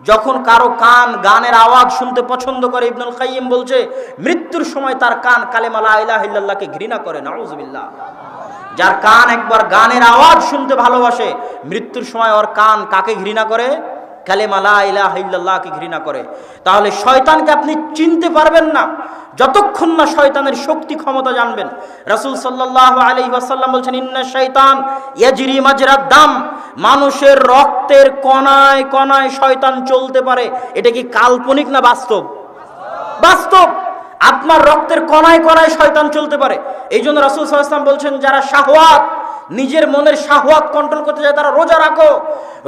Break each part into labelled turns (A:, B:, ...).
A: যখন কারো কান গানের আওয়াজ শুনতে পছন্দ করে, ইবনুল কাইয়িম বলছে মৃত্যুর সময় তার কান কালেমা লা ইলাহা ইল্লাল্লাহকে ঘৃণা করে। নাউযুবিল্লাহ। যার কান একবার গানের আওয়াজ শুনতে ভালোবাসে, মৃত্যুর সময় ওর কান কাকে ঘৃণা করে? কালেমা লা ইলাহা ইল্লাল্লাহকে ঘৃণা করে। তাহলে শয়তানকে আপনি চিনতে পারবেন না যতক্ষণ না শয়তানের শক্তি ক্ষমতা জানবেন। রাসূল সাল্লাল্লাহু আলাইহি ওয়াসাল্লাম বলছেন, ইন্না শাইতান ইয়াজরি মাজরাদ দাম, মানুষের রক্তের কণায় কণায় শয়তান চলতে পারে। এটা কি কাল্পনিক না বাস্তব? বাস্তব। আপনার রক্তের কণায় কণায় শয়তান চলতে পারে। এই জন্য রাসূল সাল্লাল্লাহু আলাইহি ওয়াসাল্লাম বলছেন, যারা শাহওয়াত, নিজের মনের শাহওয়াত কন্ট্রোল করতে চায় তারা রোজা রাখো।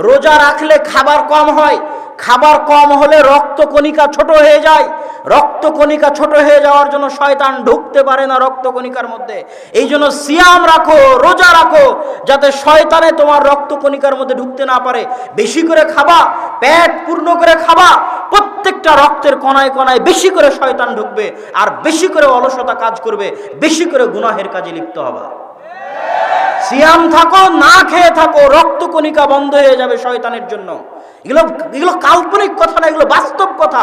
A: রোজা রাখলে খাবার কম হয়, খাবার কম হলে রক্তকণিকা ছোট হয়ে যায়, রক্তকণিকা ছোট হয়ে যাওয়ার জন্য শয়তান ঢুকতে পারে না রক্তকণিকার মধ্যে। এই জন্য সিয়াম রাখো, রোজা রাখো, যাতে শয়তানে তোমার রক্তকণিকার মধ্যে ঢুকতে না পারে। বেশি করে খাবা, পেট পূর্ণ করে খাবা, প্রত্যেকটা রক্তের কণায় কণায় বেশি করে শয়তান ঢুকবে, আর বেশি করে অলসতা কাজ করবে, বেশি করে গুনাহের কাজে লিপ্ত হবে। সিয়াম থাকো, না খেয়ে থাকো, রক্তকণিকা বন্ধ হয়ে যাবে শয়তানের জন্য। এগুলো কাল্পনিক কথা না, এগুলো বাস্তব কথা।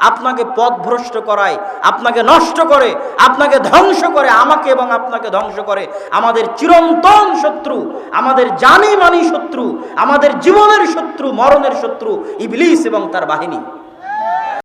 A: আপনাকে পথভ্রষ্ট করায়, আপনাকে নষ্ট করে, আপনাকে ধ্বংস করে, আমাকে এবং আপনাকে ধ্বংস করে আমাদের চিরন্তন শত্রু, আমাদের জানি মানি শত্রু, আমাদের জীবনের শত্রু, মরণের শত্রু ইবলিস এবং তার বাহিনী।